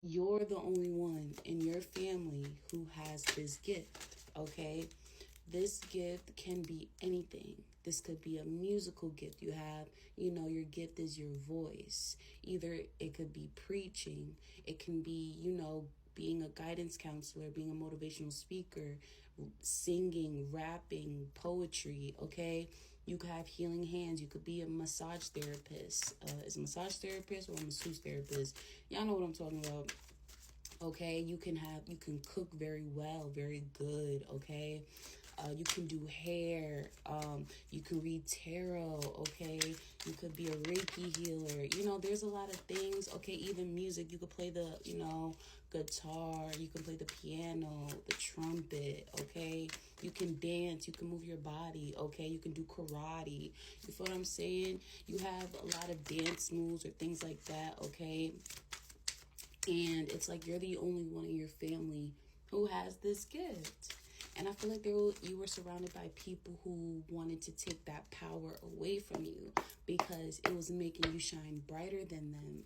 You're the only one in your family who has this gift, okay? This gift can be anything. This could be a musical gift you have. Your gift is your voice. Either it could be preaching, it can be, being a guidance counselor, being a motivational speaker, singing, rapping, poetry, okay? You could have healing hands. You could be a massage therapist. Is a massage therapist or a masseuse therapist? Y'all know what I'm talking about. Okay, you can cook very well, very good. Okay, you can do hair. You can read tarot. Okay, you could be a Reiki healer. There's a lot of things. Okay, even music. You could play the guitar. You can play the piano, the trumpet. Okay, you can dance. You can move your body. Okay, you can do karate. You feel what I'm saying? You have a lot of dance moves or things like that. Okay. And it's like you're the only one in your family who has this gift. And I feel like you were surrounded by people who wanted to take that power away from you because it was making you shine brighter than them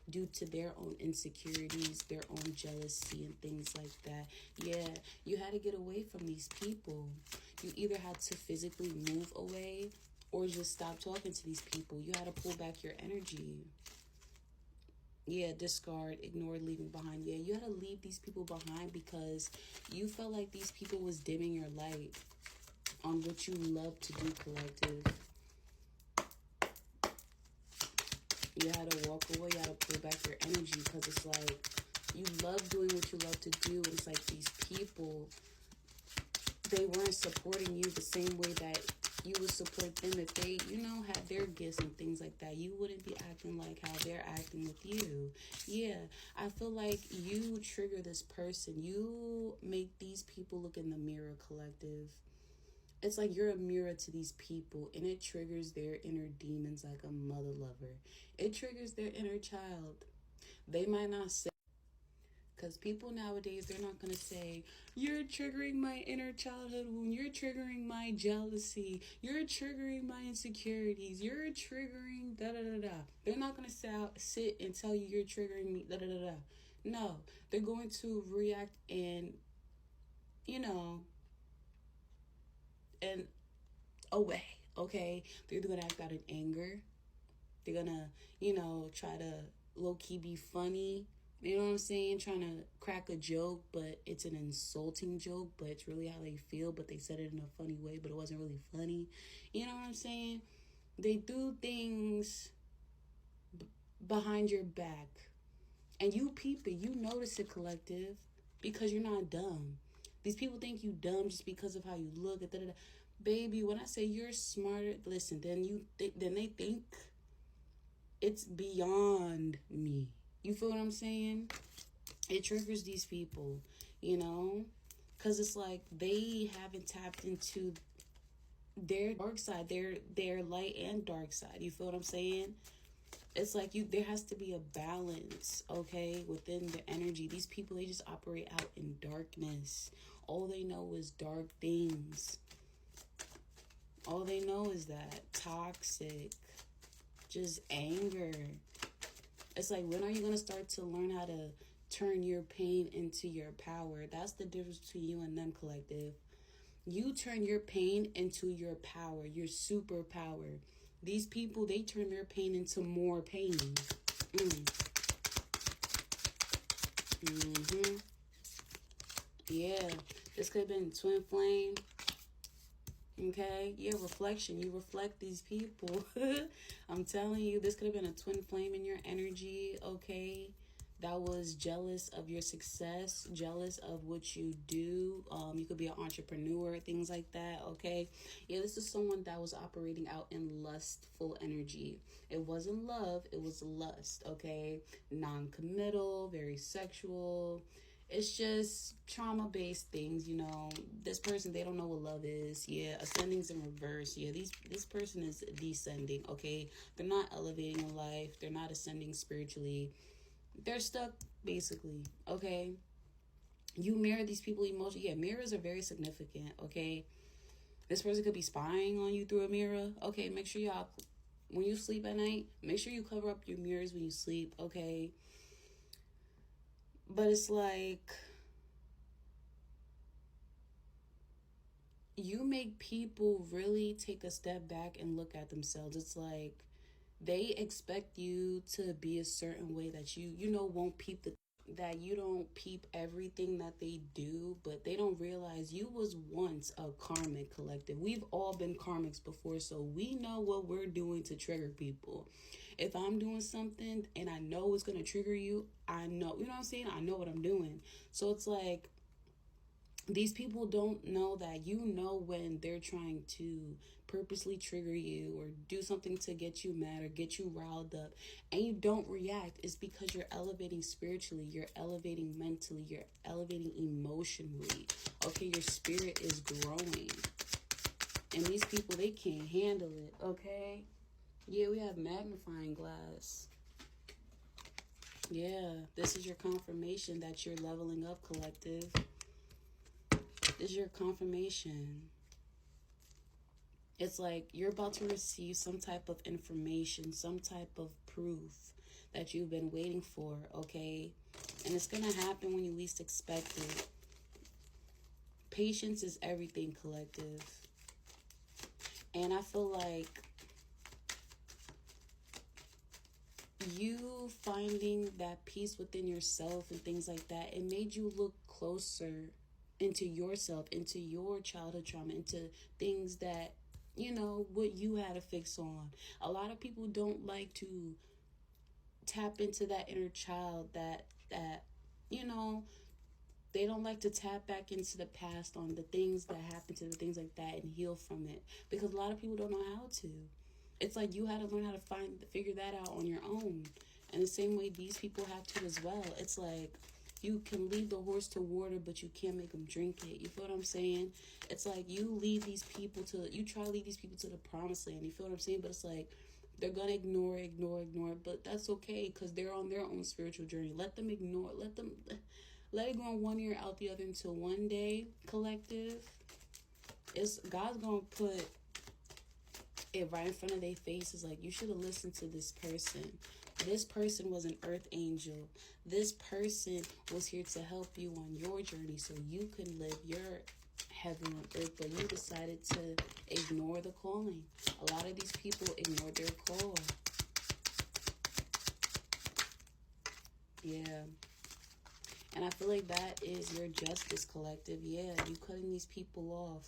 due to their own insecurities, their own jealousy, and things like that. Yeah, you had to get away from these people. You either had to physically move away or just stop talking to these people. You had to pull back your energy. Yeah, discard, ignore, leaving behind. Yeah, you had to leave these people behind because you felt like these people was dimming your light on what you love to do, collective. You had to walk away, you had to pull back your energy because it's like you love doing what you love to do. And it's like these people, they weren't supporting you the same way that you would support them if they, had their gifts and things like that. You wouldn't be acting like how they're acting with you. Yeah, I feel like you trigger this person. You make these people look in the mirror, collective. It's like you're a mirror to these people, and it triggers their inner demons like a mother lover. It triggers their inner child. They might not say, because people nowadays, they're not going to say, you're triggering my inner childhood wound. You're triggering my jealousy. You're triggering my insecurities. You're triggering da-da-da-da. They're not going to sit and tell you you're triggering me da-da-da-da. No, they're going to react in, in a way, okay? They're going to act out in anger. They're going to, try to low-key be funny. You know what I'm saying? Trying to crack a joke, but it's an insulting joke, but it's really how they feel, but they said it in a funny way, but it wasn't really funny. You know what I'm saying? They do things behind your back. And you peep it, you notice it, collective, because you're not dumb. These people think you dumb just because of how you look. Baby, when I say you're smarter, listen, then they think it's beyond me. You feel what I'm saying? It triggers these people, because it's like they haven't tapped into their dark side, their light and dark side. You feel what I'm saying? It's like there has to be a balance, okay, within the energy. These people, they just operate out in darkness. All they know is dark things. All they know is that toxic, just anger. It's like, when are you going to start to learn how to turn your pain into your power? That's the difference between you and them, collective. You turn your pain into your power, your superpower. These people, they turn their pain into more pain. Yeah, this could have been twin flame. Okay, yeah, reflection. You reflect these people. I'm telling you, this could have been a twin flame in your energy, okay? That was jealous of your success, jealous of what you do. You could be an entrepreneur, things like that, okay? Yeah, this is someone that was operating out in lustful energy. It wasn't love, it was lust, okay? Non-committal, very sexual. It's just trauma-based things, This person, they don't know what love is. Yeah, ascending's in reverse. Yeah, this person is descending, okay? They're not elevating in life. They're not ascending spiritually. They're stuck, basically, okay? You mirror these people emotionally. Yeah, mirrors are very significant, okay? This person could be spying on you through a mirror. Okay, make sure y'all, when you sleep at night, make sure you cover up your mirrors when you sleep, okay? But it's like, you make people really take a step back and look at themselves. It's like they expect you to be a certain way that you know won't peep the that you don't peep everything that they do, but they don't realize you was once a karmic collective. We've all been karmics before, so we know what we're doing to trigger people. If I'm doing something and I know it's gonna trigger you, I know, you know what I'm saying? I know what I'm doing. So it's like, these people don't know that you know when they're trying to purposely trigger you or do something to get you mad or get you riled up, and you don't react. It's because you're elevating spiritually, you're elevating mentally, you're elevating emotionally. Okay, your spirit is growing, and these people, they can't handle it. Okay, yeah, we have magnifying glass. Yeah, this is your confirmation that you're leveling up, collective. This is your confirmation. It's like you're about to receive some type of information, some type of proof that you've been waiting for, okay? And it's going to happen when you least expect it. Patience is everything, collective. And I feel like you finding that peace within yourself and things like that, it made you look closer into yourself, into your childhood trauma, into things that, you know, what you had to fix on. A lot of people don't like to tap into that inner child, that you know, they don't like to tap back into the past on the things that happened to the things like that and heal from it, because a lot of people don't know how to. It's like you had to learn how to figure that out on your own. And the same way these people have to as well. It's like you can lead the horse to water, but you can't make them drink it. You feel what I'm saying? It's like you try to lead these people to the promised land. You feel what I'm saying? But it's like they're going to ignore it. But that's okay, because they're on their own spiritual journey. Let them ignore it. Let it go on one ear, out the other, until one day, collective, God's going to put it right in front of their faces. Like, you should have listened to this person. This person was an earth angel. This person was here to help you on your journey so you can live your heaven on earth, but you decided to ignore the calling. A lot of these people ignored their call. Yeah. And I feel like that is your justice, collective. Yeah, you cutting these people off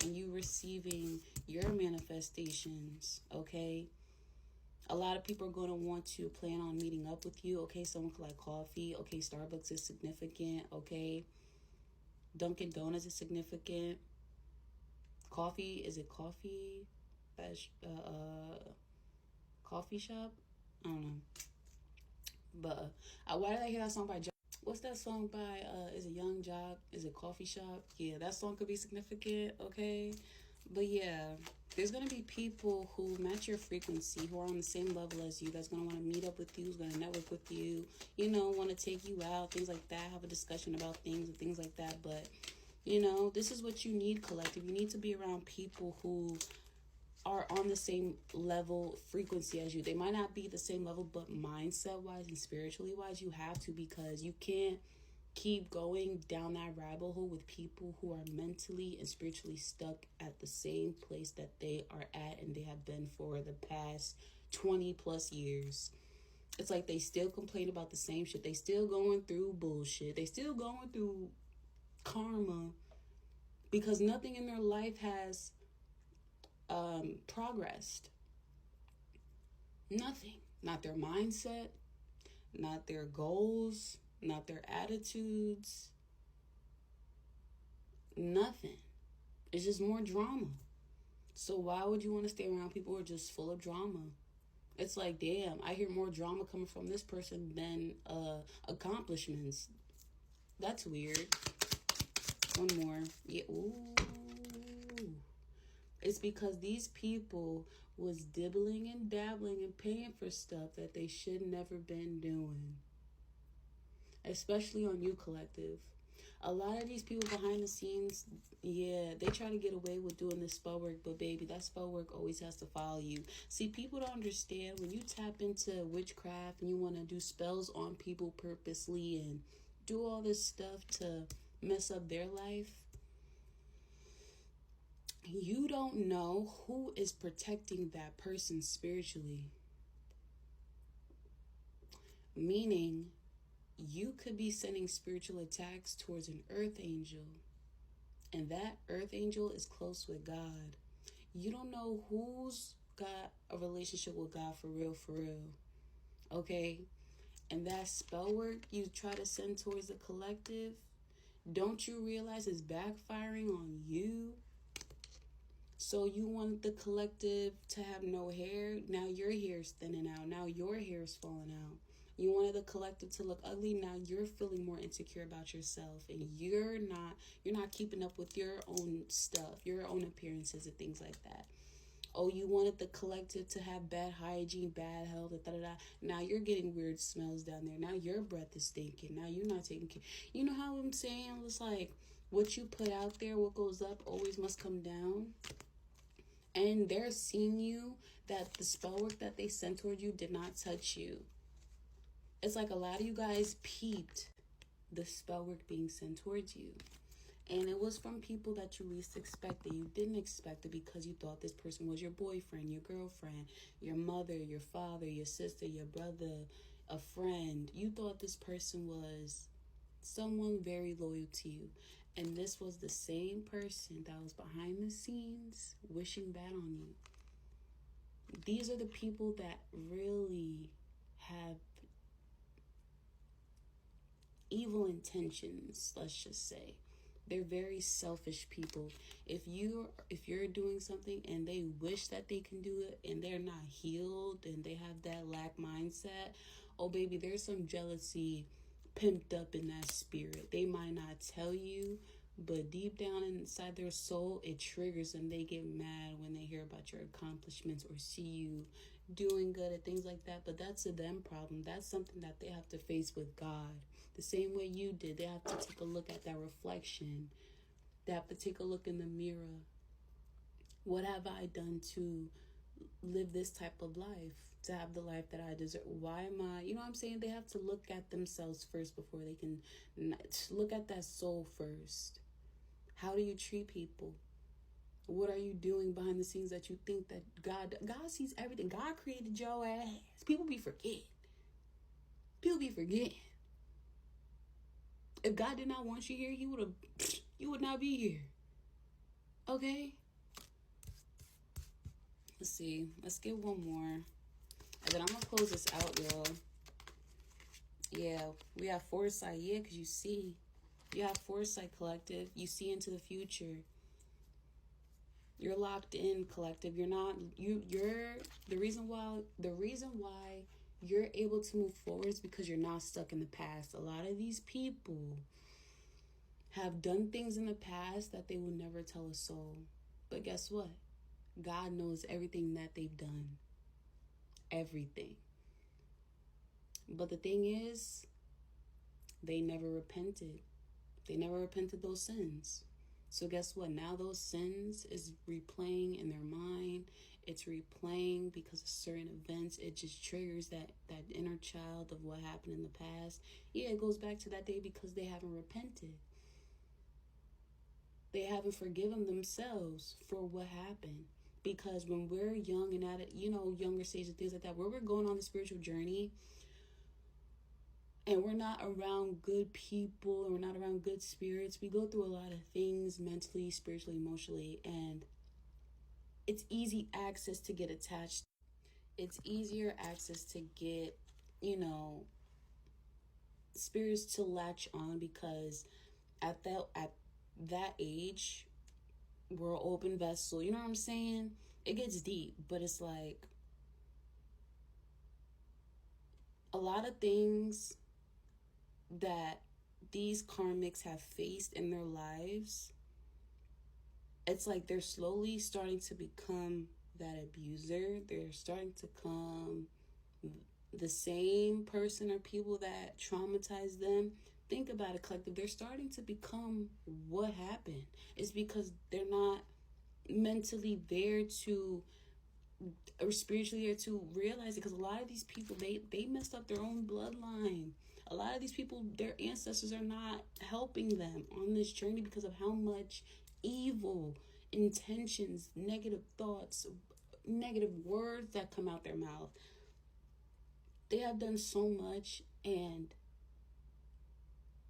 and you receiving your manifestations, okay? A lot of people are going to want to plan on meeting up with you, okay? Someone could like coffee, okay? Starbucks is significant, okay? Dunkin' Donuts is significant. Coffee, is it coffee? Coffee shop? I don't know. But why did I hear that song by what's that song by is it Young Jock? Is it Coffee Shop? Yeah, that song could be significant, okay? But yeah, there's gonna be people who match your frequency, who are on the same level as you, that's gonna want to meet up with you, who's gonna network with you, you know, want to take you out, things like that, have a discussion about things and things like that. But you know, this is what you need, collective. You need to be around people who are on the same level frequency as you. They might not be the same level, but mindset wise and spiritually wise, you have to, because you can't keep going down that rabbit hole with people who are mentally and spiritually stuck at the same place that they are at and they have been for the past 20 plus years. It's like they still complain about the same shit. They still going through bullshit. They still going through karma, because nothing in their life has progressed. Nothing. Not their mindset, not their goals, not their attitudes. Nothing. It's just more drama. So why would you want to stay around people who are just full of drama? It's like, damn, I hear more drama coming from this person than accomplishments. That's weird. One more. Yeah. Ooh. It's because these people was dibbling and dabbling and paying for stuff that they should never been doing. Especially on you, collective. A lot of these people behind the scenes, yeah, they try to get away with doing this spell work, but baby, that spell work always has to follow you. See, people don't understand when you tap into witchcraft and you want to do spells on people purposely and do all this stuff to mess up their life, you don't know who is protecting that person spiritually. Meaning, you could be sending spiritual attacks towards an earth angel, and that earth angel is close with God. You don't know who's got a relationship with God for real, okay? And that spell work you try to send towards the collective, don't you realize it's backfiring on you? So you want the collective to have no hair, now your hair's thinning out, now your hair's falling out. You wanted the collective to look ugly, now you're feeling more insecure about yourself, and you're not keeping up with your own stuff, your own appearances and things like that. Oh, you wanted the collective to have bad hygiene, bad health, now you're getting weird smells down there. Now your breath is stinking. Now you're not taking care. You know how I'm saying? It's like what you put out there, what goes up always must come down. And they're seeing you, that the spell work that they sent toward you did not touch you. It's like a lot of you guys peeped the spell work being sent towards you. And it was from people that you least expected. You didn't expect it because you thought this person was your boyfriend, your girlfriend, your mother, your father, your sister, your brother, a friend. You thought this person was someone very loyal to you. And this was the same person that was behind the scenes wishing bad on you. These are the people that really have evil intentions, let's just say. They're very selfish people. If you're doing something and they wish that they can do it and they're not healed and they have that lack mindset, oh baby, there's some jealousy pimped up in that spirit. They might not tell you, but deep down inside their soul, it triggers them. They get mad when they hear about your accomplishments or see you doing good and things like that. But that's a them problem. That's something that they have to face with God. The same way you did. They have to take a look at that reflection. They have to take a look in the mirror. What have I done to live this type of life, to have the life that I deserve? Why am I, you know what I'm saying? They have to look at themselves first before they can look at that soul first. How do you treat people? What are you doing behind the scenes that you think that God sees everything? God created your ass. People be forgetting. If God did not want you here, you would not be here. Okay? Let's see. Let's get one more. And then I'm going to close this out, y'all. Yeah, we have foresight. Yeah, because you have foresight, collective. You see into the future. You're locked in, collective. You're the reason why you're able to move forward is because you're not stuck in the past. A lot of these people have done things in the past that they will never tell a soul. But guess what? God knows everything that they've done. Everything. But the thing is, they never repented. They never repented those sins. So guess what? Now those sins is replaying in their mind. It's replaying because of certain events. It just triggers that inner child of what happened in the past. Yeah, it goes back to that day because they haven't repented. They haven't forgiven themselves for what happened. Because when we're young and at it, younger stages, things like that, where we're going on the spiritual journey, and we're not around good people, and we're not around good spirits, we go through a lot of things mentally, spiritually, emotionally, and it's easy access to get attached. It's easier access to get, spirits to latch on, because at that age, we're an open vessel. You know what I'm saying? It gets deep, but it's like a lot of things that these karmics have faced in their lives, it's like they're slowly starting to become that abuser. They're starting to become the same person or people that traumatized them. Think about it, collective. They're starting to become what happened. It's because they're not mentally there to, or spiritually there to realize it. Because a lot of these people, they messed up their own bloodline. A lot of these people, their ancestors are not helping them on this journey because of how much evil intentions, negative thoughts, negative words that come out their mouth. They have done so much and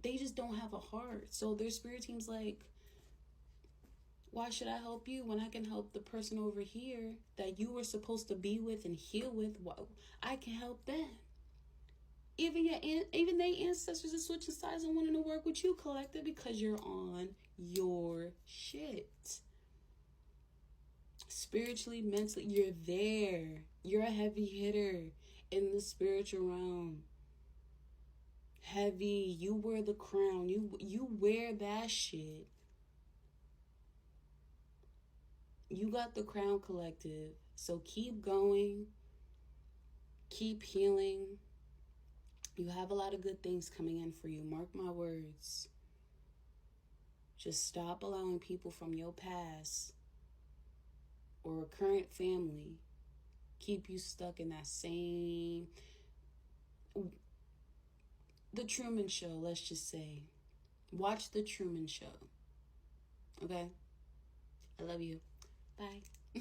they just don't have a heart. So their spirit team's like, why should I help you when I can help the person over here that you were supposed to be with and heal with? I can help them. Even their ancestors are switching sides and wanting to work with you, collective, because you're on your shit. Spiritually, mentally, you're there. You're a heavy hitter in the spiritual realm. Heavy. You wear the crown. You wear that shit. You got the crown, collective. So keep going. Keep healing. You have a lot of good things coming in for you. Mark my words. Just stop allowing people from your past or a current family keep you stuck in that same... The Truman Show, let's just say. Watch The Truman Show. Okay? I love you. Bye.